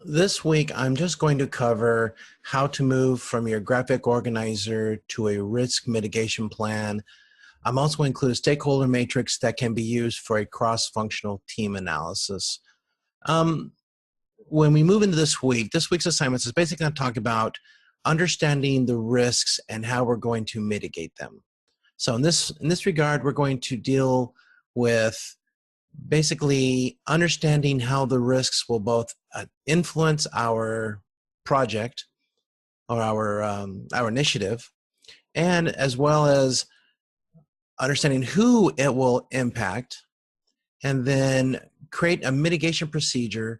This week, I'm just going to cover how to move from your graphic organizer to a risk mitigation plan. I'm also going to include a stakeholder matrix that can be used for a cross-functional team analysis. When we move into this week's assignments is basically going to talk about understanding the risks and how we're going to mitigate them. So in this regard, we're going to deal with basically understanding how the risks will both influence our project or our initiative, and as well as understanding who it will impact, and then create a mitigation procedure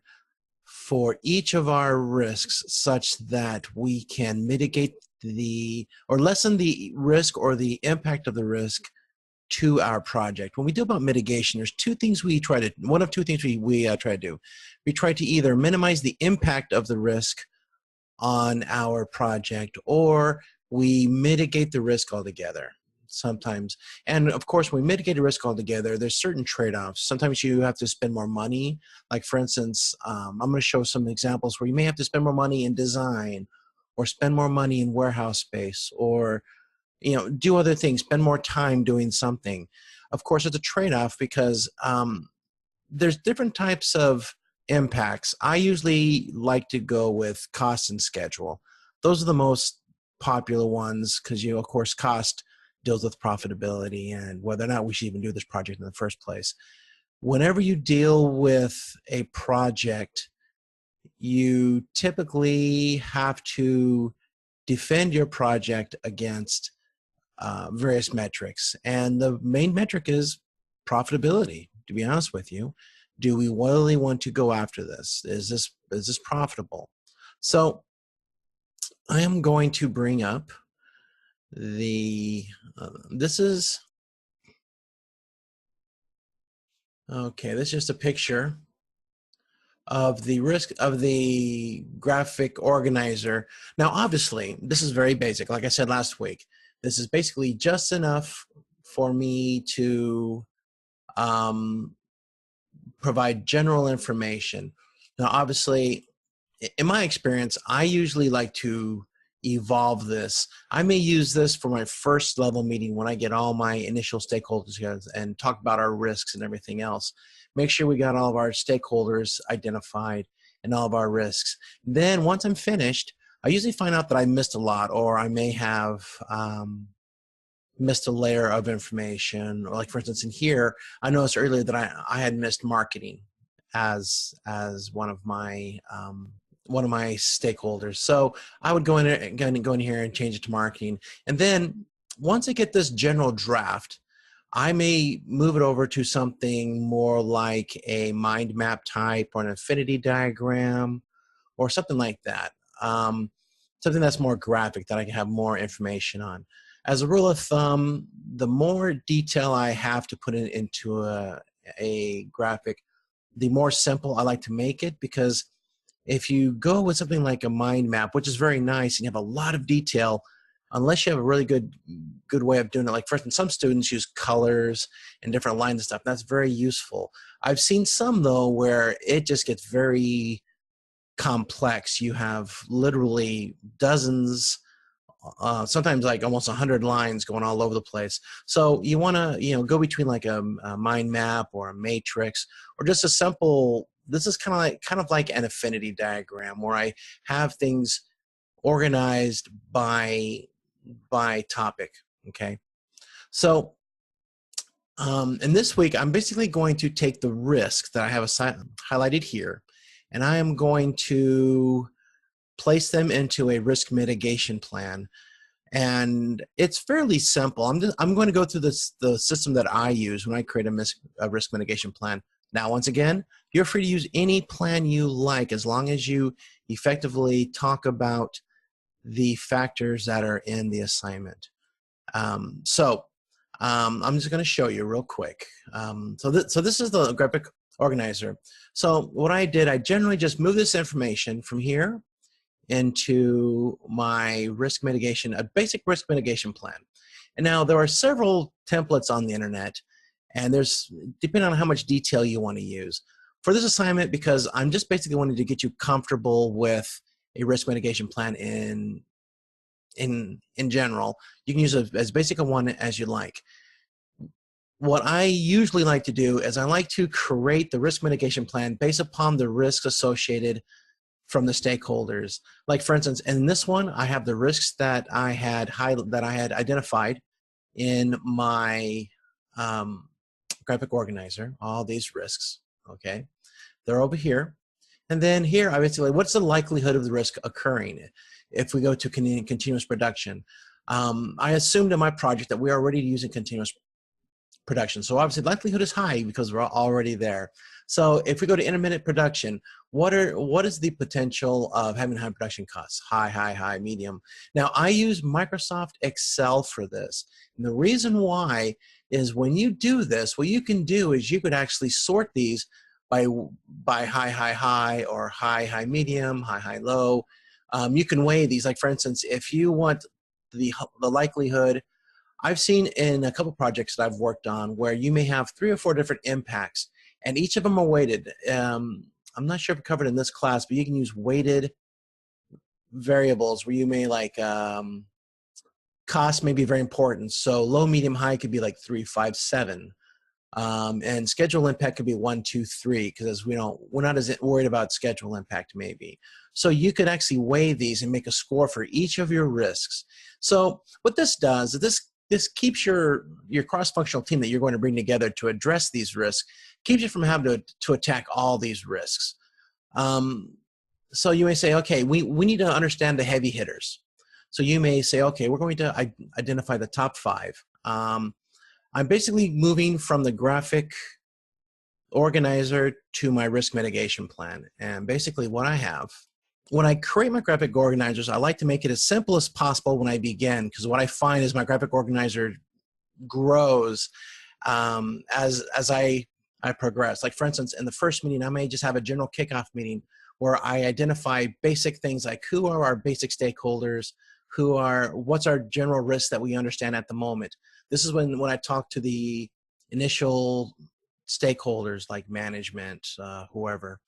for each of our risks such that we can mitigate or lessen the risk or the impact of the risk to our project. When we do about mitigation, there's one of two things we try to do. We try to either minimize the impact of the risk on our project, or we mitigate the risk altogether sometimes. And of course, when we mitigate the risk altogether, there's certain trade-offs. Sometimes you have to spend more money. Like for instance, I'm going to show some examples where you may have to spend more money in design, or spend more money in warehouse space, or do other things, spend more time doing something. Of course, it's a trade-off because there's different types of impacts. I usually like to go with cost and schedule. Those are the most popular ones because, of course, cost deals with profitability and whether or not we should even do this project in the first place. Whenever you deal with a project, you typically have to defend your project against various metrics, and the main metric is profitability. To be honest with you, do we really want to go after this? Is this profitable? So I am going to bring up this is just a picture of the risk of the graphic organizer. Now, obviously, this is very basic. Like I said last week, this is basically just enough for me to provide general information. Now, obviously, in my experience, I usually like to evolve this. I may use this for my first level meeting when I get all my initial stakeholders together and talk about our risks and everything else. Make sure we got all of our stakeholders identified and all of our risks. Then once I'm finished, I usually find out that I missed a lot, or I may have missed a layer of information. Or like for instance, in here, I noticed earlier that I had missed marketing as one of my stakeholders. So I would go in here and change it to marketing. And then once I get this general draft, I may move it over to something more like a mind map type or an affinity diagram or something like that. Something that's more graphic that I can have more information on. As a rule of thumb, the more detail I have to put into a graphic, the more simple I like to make it, because if you go with something like a mind map, which is very nice and you have a lot of detail, unless you have a really good way of doing it, like for instance, some students use colors and different lines and stuff. That's very useful. I've seen some though where it just gets very complex. You have literally dozens, sometimes like almost 100 lines going all over the place. So you want to go between like a mind map or a matrix, or just a simple. This is kind of like an affinity diagram where I have things organized by topic. Okay, so in this week, I'm basically going to take the risks that I have highlighted here, and I am going to place them into a risk mitigation plan. And it's fairly simple. I'm going to go through the system that I use when I create a risk mitigation plan. Now, once again, you're free to use any plan you like as long as you effectively talk about the factors that are in the assignment. I'm just going to show you real quick. So this is the graphic organizer. So what I did, I generally just move this information from here into my risk mitigation, a basic risk mitigation plan. And now there are several templates on the internet, and there's, depending on how much detail you want to use. for this assignment, because I'm just basically wanting to get you comfortable with a risk mitigation plan in general, you can use as basic a one as you like. What I usually like to do is I like to create the risk mitigation plan based upon the risks associated from the stakeholders. Like for instance, in this one, I have the risks that I had identified in my graphic organizer, all these risks, okay? They're over here. And then here, I basically, what's the likelihood of the risk occurring if we go to continuous production? I assumed in my project that we're already using continuous production. So obviously likelihood is high because we're already there. So if we go to intermittent production, what is the potential of having high production costs? High, medium. Now I use Microsoft Excel for this. And the reason why is when you do this, what you can do is you could actually sort these by high, or high, medium, high, low. You can weigh these. Like for instance, if you want the likelihood, I've seen in a couple projects that I've worked on where you may have 3 or 4 different impacts, and each of them are weighted. I'm not sure if it's covered in this class, but you can use weighted variables where you may like cost may be very important. So low, medium, high could be like 3, 5, 7. And schedule impact could be 1, 2, 3, because we're not as worried about schedule impact maybe. So you could actually weigh these and make a score for each of your risks. So what this does is this keeps your cross-functional team that you're going to bring together to address these risks, keeps you from having to attack all these risks. So you may say, okay, we need to understand the heavy hitters. So you may say, okay, we're going to identify the top 5. I'm basically moving from the graphic organizer to my risk mitigation plan. And basically what I have, when I create my graphic organizers, I like to make it as simple as possible when I begin, because what I find is my graphic organizer grows as I progress. Like for instance, in the first meeting, I may just have a general kickoff meeting where I identify basic things like who are our basic stakeholders, what's our general risks that we understand at the moment. This is when I talk to the initial stakeholders like management, whoever.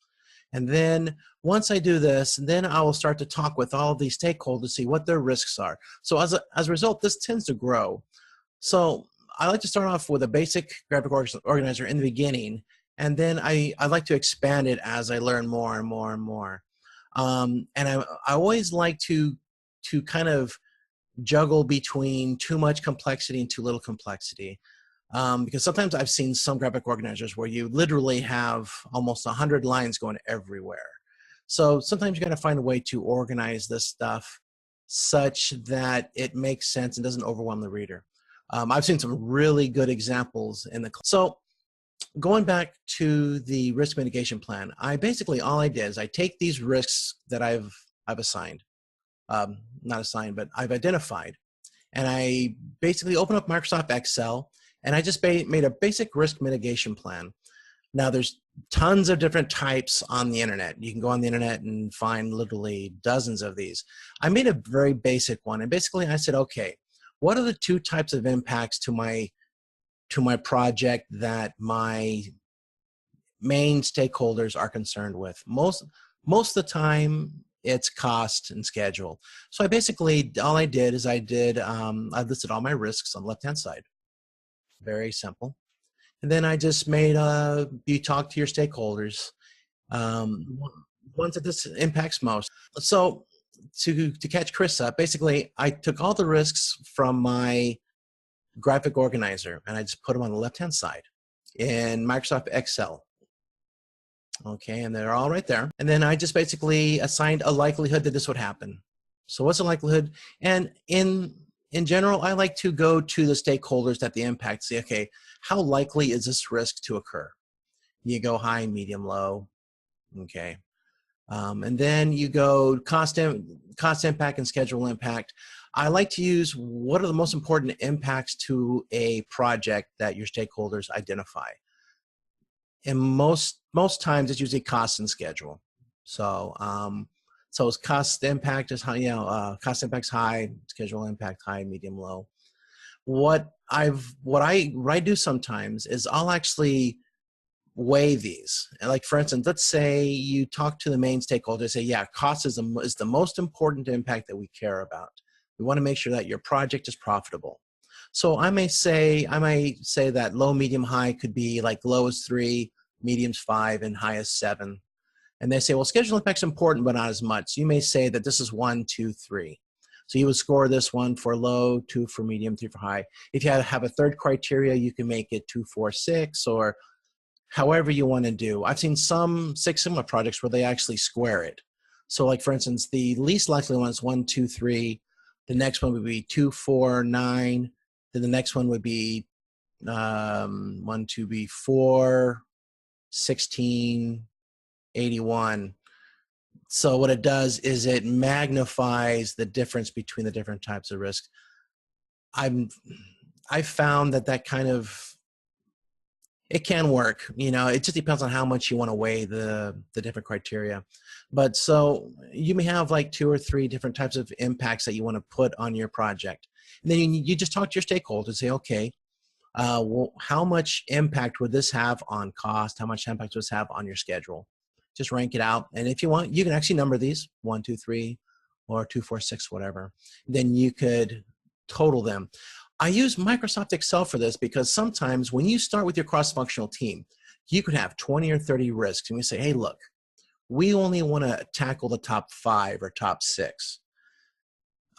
And then once I do this, then I will start to talk with all of these stakeholders, see what their risks are. So as a result, this tends to grow. So I like to start off with a basic graphic organizer in the beginning, and then I like to expand it as I learn more and more and more. And I always like to kind of juggle between too much complexity and too little complexity. Because sometimes I've seen some graphic organizers where you literally have almost 100 lines going everywhere. So sometimes you got to find a way to organize this stuff such that it makes sense and doesn't overwhelm the reader. I've seen some really good examples in the class. So going back to the risk mitigation plan, all I did is I take these risks that I've assigned, not assigned, but I've identified, and I basically open up Microsoft Excel, and I just made a basic risk mitigation plan. Now there's tons of different types on the internet. You can go on the internet and find literally dozens of these. I made a very basic one, and basically I said, okay, what are the 2 types of impacts to my project that my main stakeholders are concerned with? Most of the time it's cost and schedule. So all I did is I listed all my risks on the left-hand side. Very simple. And then I just made you talk to your stakeholders, ones that this impacts most. So to catch Chris up, basically I took all the risks from my graphic organizer and I just put them on the left-hand side in Microsoft Excel. Okay, and they're all right there. And then I just basically assigned a likelihood that this would happen. So what's the likelihood? And in general, I like to go to the stakeholders that the impact, say, okay, how likely is this risk to occur? You go high, medium, low, okay. And then you go cost impact and schedule impact. I like to use what are the most important impacts to a project that your stakeholders identify. And most times it's usually cost and schedule. So so cost impact is high, cost impact's high, schedule impact high, medium, low. What I do sometimes is I'll actually weigh these. And like, for instance, let's say you talk to the main stakeholder, say, yeah, cost is the most important impact that we care about. We want to make sure that your project is profitable. So I may say that low, medium, high could be like low is 3, medium's 5, and high is 7. And they say, well, schedule impact's important, but not as much. So you may say that this is 1, 2, 3. So you would score this 1 for low, 2 for medium, 3 for high. If you have a third criteria, you can make it 2, 4, 6, or however you want to do. I've seen some Six Sigma projects where they actually square it. So like, for instance, the least likely one is 1, 2, 3. The next one would be 2, 4, 9. Then the next one would be 1, 2, be 4, 16, 81. So what it does is it magnifies the difference between the different types of risk. I've found that kind of, it can work. You know, it just depends on how much you want to weigh the different criteria. But so you may have like 2 or 3 different types of impacts that you want to put on your project. And then you just talk to your stakeholders and say, okay, well, how much impact would this have on cost? How much impact would this have on your schedule? Just rank it out. And if you want, you can actually number these 1, 2, 3, or 2, 4, 6, whatever. Then you could total them. I use Microsoft Excel for this because sometimes when you start with your cross-functional team, you could have 20 or 30 risks. And we say, hey, look, we only want to tackle the top 5 or top 6.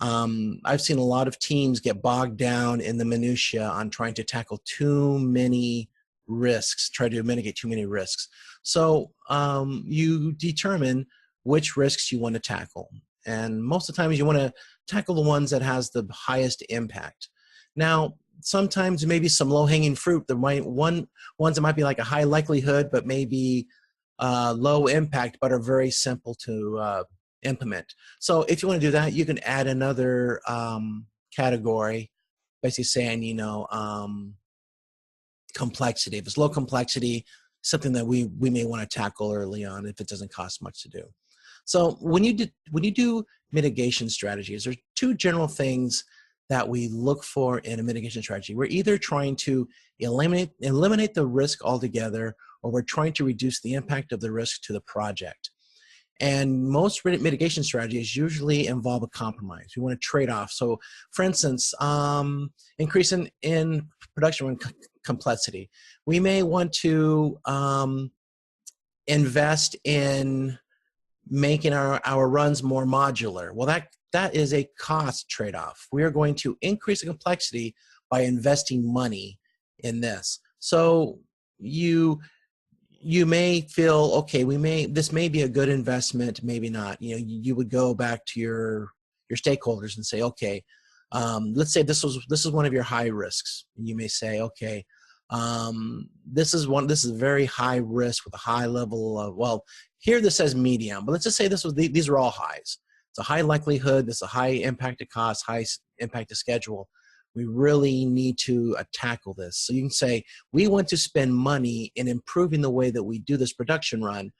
I've seen a lot of teams get bogged down in the minutia on trying to tackle too many risks, try to mitigate too many risks. So you determine which risks you want to tackle. And most of the time you want to tackle the ones that has the highest impact. Now, sometimes maybe some low-hanging fruit. There might ones that might be like a high likelihood, but maybe low impact, but are very simple to implement. So if you want to do that, you can add another category, basically saying, you know, complexity. If it's low complexity, something that we may want to tackle early on if it doesn't cost much to do. So when you do mitigation strategies, there's 2 general things that we look for in a mitigation strategy. We're either trying to eliminate the risk altogether, or we're trying to reduce the impact of the risk to the project. And most mitigation strategies usually involve a compromise. We want to trade off. So for instance, increase in production run complexity. We may want to invest in making our runs more modular. Well, that is a cost trade-off. We are going to increase the complexity by investing money in this. So you may feel, okay, this may be a good investment, maybe not. You know, you would go back to your stakeholders and say, okay, let's say this is one of your high risks, and you may say, okay, this is very high risk with a high level of, well, here this says medium, but let's just say these are all highs. It's a high likelihood, this is a high impact to cost, high impact to schedule. We really need to tackle this. So you can say, we want to spend money in improving the way that we do this production run.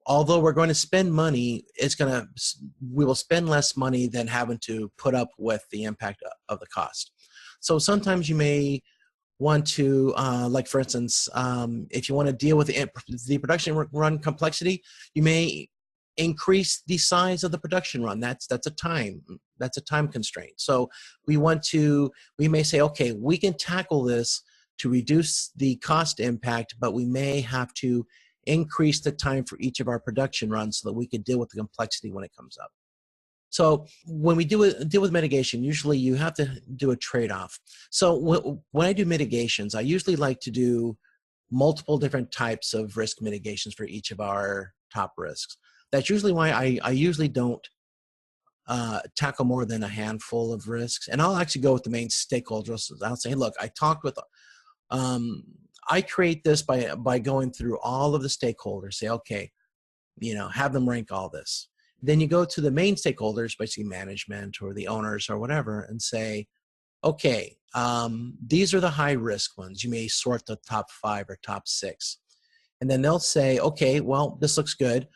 Although we're going to spend money, we will spend less money than having to put up with the impact of the cost. So sometimes you may want to, like for instance, if you want to deal with the production run complexity, you may increase the size of the production run. That's a time constraint. So we may say, okay, we can tackle this to reduce the cost impact, but we may have to increase the time for each of our production runs so that we can deal with the complexity when it comes up. So when we deal with mitigation, usually you have to do a trade-off. So when I do mitigations, I usually like to do multiple different types of risk mitigations for each of our top risks. That's usually why I usually don't tackle more than a handful of risks. And I'll actually go with the main stakeholders. I'll say, look, I talked with, I create this by going through all of the stakeholders, say, okay, you know, have them rank all this. Then you go to the main stakeholders, basically management or the owners or whatever, and say, okay, these are the high risk ones. You may sort the top 5 or top 6. And then they'll say, okay, well, this looks good.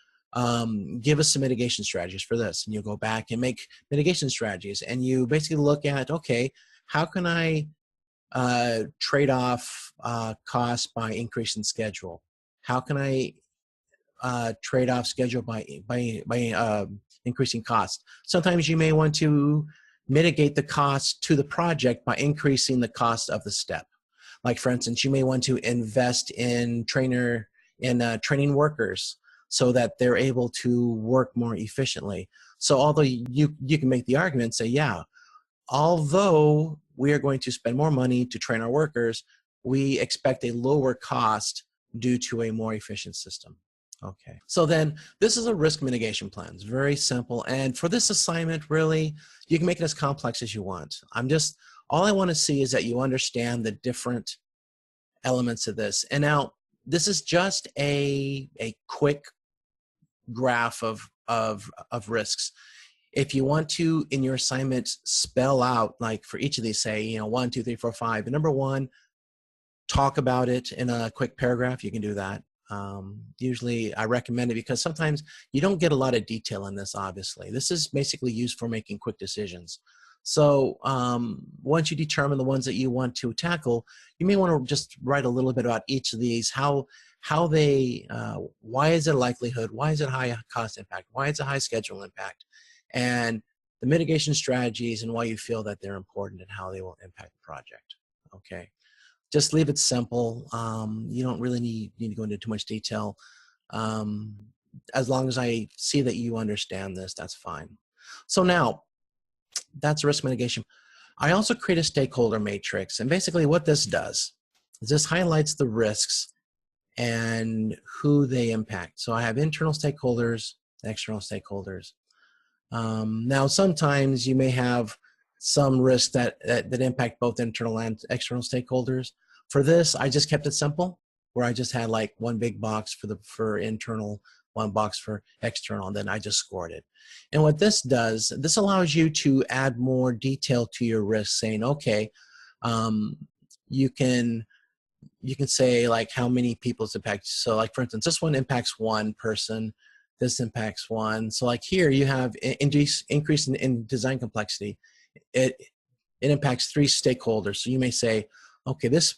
Give us some mitigation strategies for this. And you go back and make mitigation strategies. And you basically look at, okay, how can I trade off cost by increasing schedule? How can I trade off schedule by increasing cost? Sometimes you may want to mitigate the cost to the project by increasing the cost of the step. Like for instance, you may want to invest in training workers so that they're able to work more efficiently. So although you can make the argument, say, yeah, although we are going to spend more money to train our workers, we expect a lower cost due to a more efficient system. Okay, so then this is a risk mitigation plan. It's very simple. And for this assignment, really, you can make it as complex as you want. All I want to see is that you understand the different elements of this. And now, this is just a quick graph of risks. If you want to, in your assignment, spell out, like for each of these, say, 1, 2, 3, 4, 5. And number 1, talk about it in a quick paragraph. You can do that. Usually I recommend it because sometimes you don't get a lot of detail in this, obviously. This is basically used for making quick decisions. So once you determine the ones that you want to tackle, you may want to just write a little bit about each of these, how they, why is it a likelihood? Why is it high cost impact? Why is it high schedule impact? And the mitigation strategies and why you feel that they're important and how they will impact the project. Okay. Just leave it simple. You don't really need to go into too much detail. As long as I see that you understand this, that's fine. So now, that's risk mitigation. I also create a stakeholder matrix. And basically what this does is this highlights the risks and who they impact. So I have internal stakeholders, external stakeholders. Now, sometimes you may have some risks that impact both internal and external stakeholders. For this, I just kept it simple, where I just had like one big box for internal, one box for external, and then I just scored it. And what this does, this allows you to add more detail to your risk, saying, okay, you can say like how many people it's impacted. So like for instance, this one impacts 1 person. This impacts 1. So like here you have increase in design complexity. It impacts 3 stakeholders. So you may say, okay, this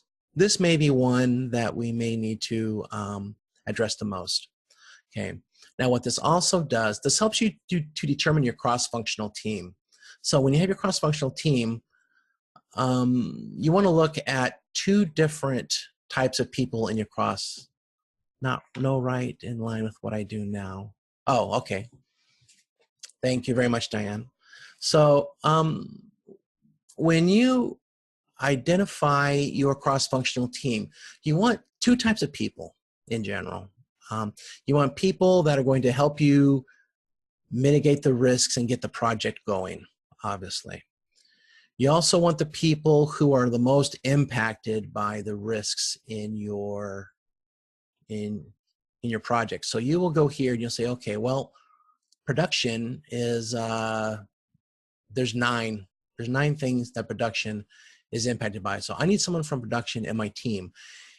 may be one that we may need to address the most. Okay. Now what this also does, this helps you to determine your cross-functional team. So when you have your cross-functional team, you want to look at 2 different types of people in your cross. No, right in line with what I do now. Oh, okay. Thank you very much, Diane. So when you identify your cross-functional team, you want 2 types of people in general. You want people that are going to help you mitigate the risks and get the project going, obviously. You also want the people who are the most impacted by the risks in your project. So you will go here and you'll say, okay, well, production is there's 9 things that production is impacted by. So I need someone from production in my team.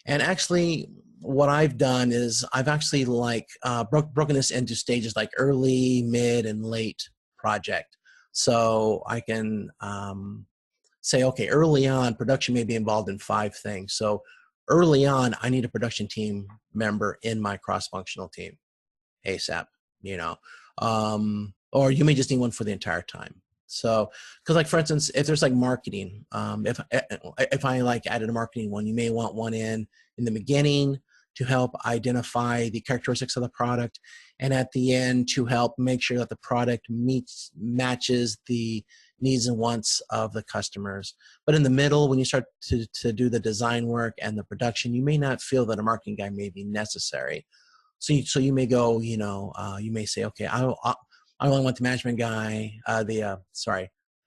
And actually, what I've done is I've actually like broken this into stages like early, mid, and late project. So I can say, okay, early on, production may be involved in 5 things. So early on, I need a production team member in my cross-functional team ASAP, or you may just need one for the entire time. So, because like for instance, if there's like marketing, if I like added a marketing one, you may want one in the beginning to help identify the characteristics of the product, and at the end to help make sure that the product matches the needs and wants of the customers. But in the middle, when you start to do the design work and the production, you may not feel that a marketing guy may be necessary. So you may go, you may say, okay, I only want the management guy, the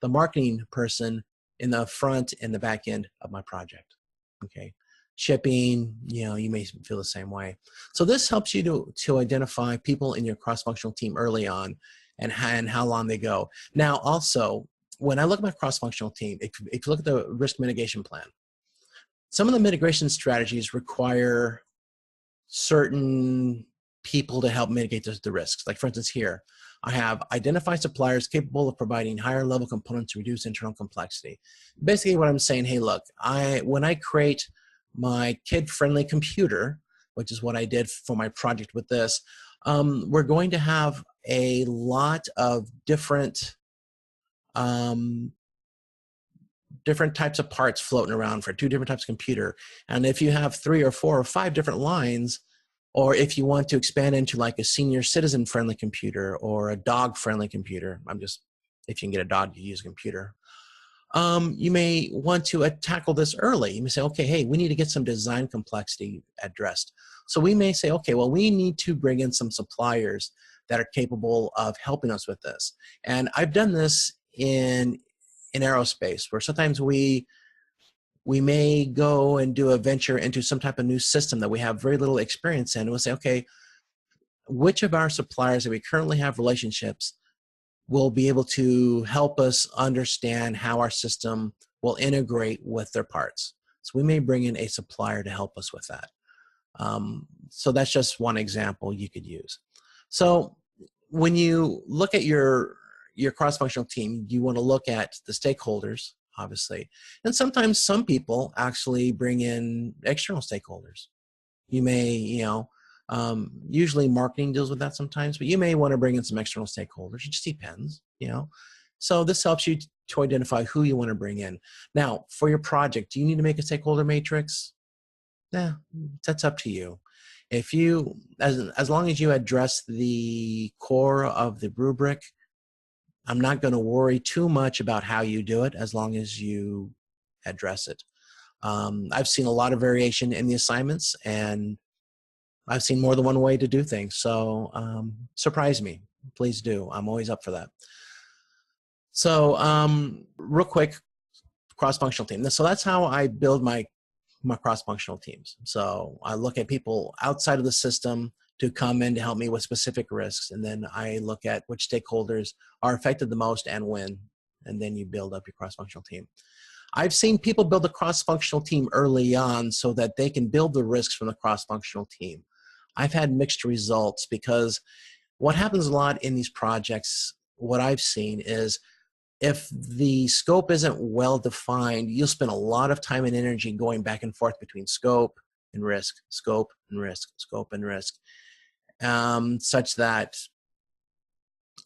marketing person in the front and the back end of my project. Okay, shipping, you may feel the same way. So this helps you to identify people in your cross-functional team early on and how long they go. Now, also, when I look at my cross-functional team, if you look at the risk mitigation plan, some of the mitigation strategies require certain people to help mitigate the risks. Like for instance here, I have identify suppliers capable of providing higher level components to reduce internal complexity. Basically what I'm saying, hey, look, when I create my kid-friendly computer, which is what I did for my project with this, we're going to have a lot of different different types of parts floating around for two different types of computer. And if you have 3 or 4 or 5 different lines, or if you want to expand into like a senior citizen friendly computer or a dog friendly computer, if you can get a dog, you use a computer. You may want to tackle this early. You may say, okay, hey, we need to get some design complexity addressed. So we may say, okay, well, we need to bring in some suppliers that are capable of helping us with this. And I've done this in aerospace, where sometimes we may go and do a venture into some type of new system that we have very little experience in. And we'll say, okay, which of our suppliers that we currently have relationships will be able to help us understand how our system will integrate with their parts. So we may bring in a supplier to help us with that. So that's just one example you could use. So when you look at your cross-functional team, you want to look at the stakeholders, obviously. And sometimes some people actually bring in external stakeholders. You may, usually marketing deals with that sometimes, but you may want to bring in some external stakeholders. It just depends, So this helps you to identify who you want to bring in. Now, for your project, do you need to make a stakeholder matrix? Yeah, that's up to you. If you, as long as you address the core of the rubric, I'm not going to worry too much about how you do it as long as you address it. I've seen a lot of variation in the assignments, and I've seen more than one way to do things. So surprise me, please do. I'm always up for that. So real quick, cross-functional team. So that's how I build my cross-functional teams. So I look at people outside of the system to come in to help me with specific risks. And then I look at which stakeholders are affected the most and when. And then you build up your cross-functional team. I've seen people build a cross-functional team early on so that they can build the risks from the cross-functional team. I've had mixed results because what happens a lot in these projects, what I've seen is if the scope isn't well defined, you'll spend a lot of time and energy going back and forth between scope and risk, scope and risk, scope and risk, such that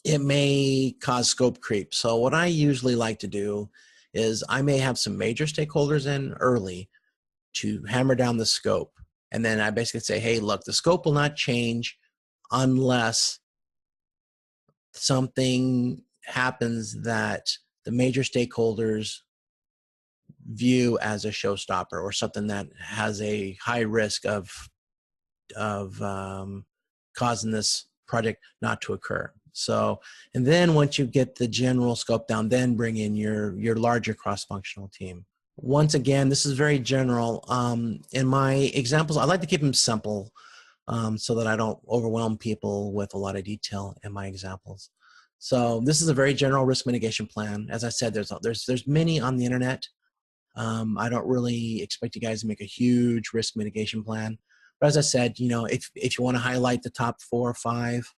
it may cause scope creep. So what I usually like to do is I may have some major stakeholders in early to hammer down the scope. And then I basically say, hey, look, the scope will not change unless something happens that the major stakeholders view as a showstopper or something that has a high risk of causing this project not to occur. So, and then once you get the general scope down, then bring in your larger cross-functional team. Once again, this is very general. In my examples, I like to keep them simple so that I don't overwhelm people with a lot of detail in my examples. So this is a very general risk mitigation plan. As I said, there's many on the internet. I don't really expect you guys to make a huge risk mitigation plan. But as I said, if you want to highlight the top 4 or 5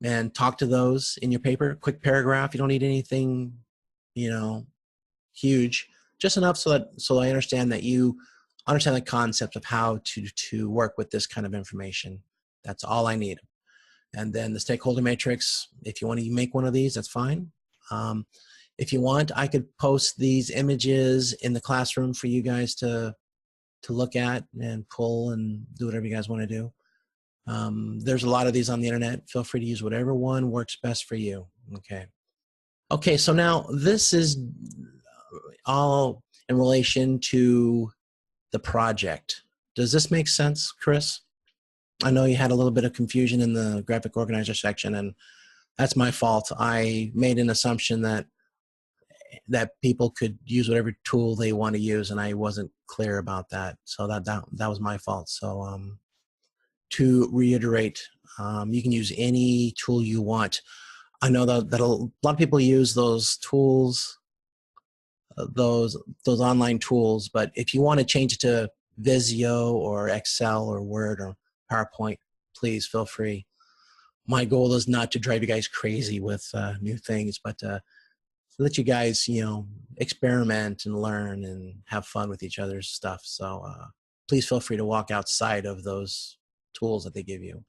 and talk to those in your paper, quick paragraph, you don't need anything, huge, just enough so I understand that you understand the concept of how to work with this kind of information. That's all I need. And then the stakeholder matrix, if you want to make one of these, that's fine. If you want, I could post these images in the classroom for you guys to look at and pull and do whatever you guys want to do. There's a lot of these on the internet. Feel free to use whatever one works best for you. Okay, so now this is all in relation to the project. Does this make sense, Chris? I know you had a little bit of confusion in the graphic organizer section, and that's my fault. I made an assumption that people could use whatever tool they want to use, and I wasn't clear about that. So that was my fault. So to reiterate, you can use any tool you want. I know that a lot of people use those tools, those online tools, but if you want to change it to Visio or Excel or Word or PowerPoint, please feel free. my goal is not to drive you guys crazy with new things, but let you guys, experiment and learn and have fun with each other's stuff. So please feel free to walk outside of those tools that they give you.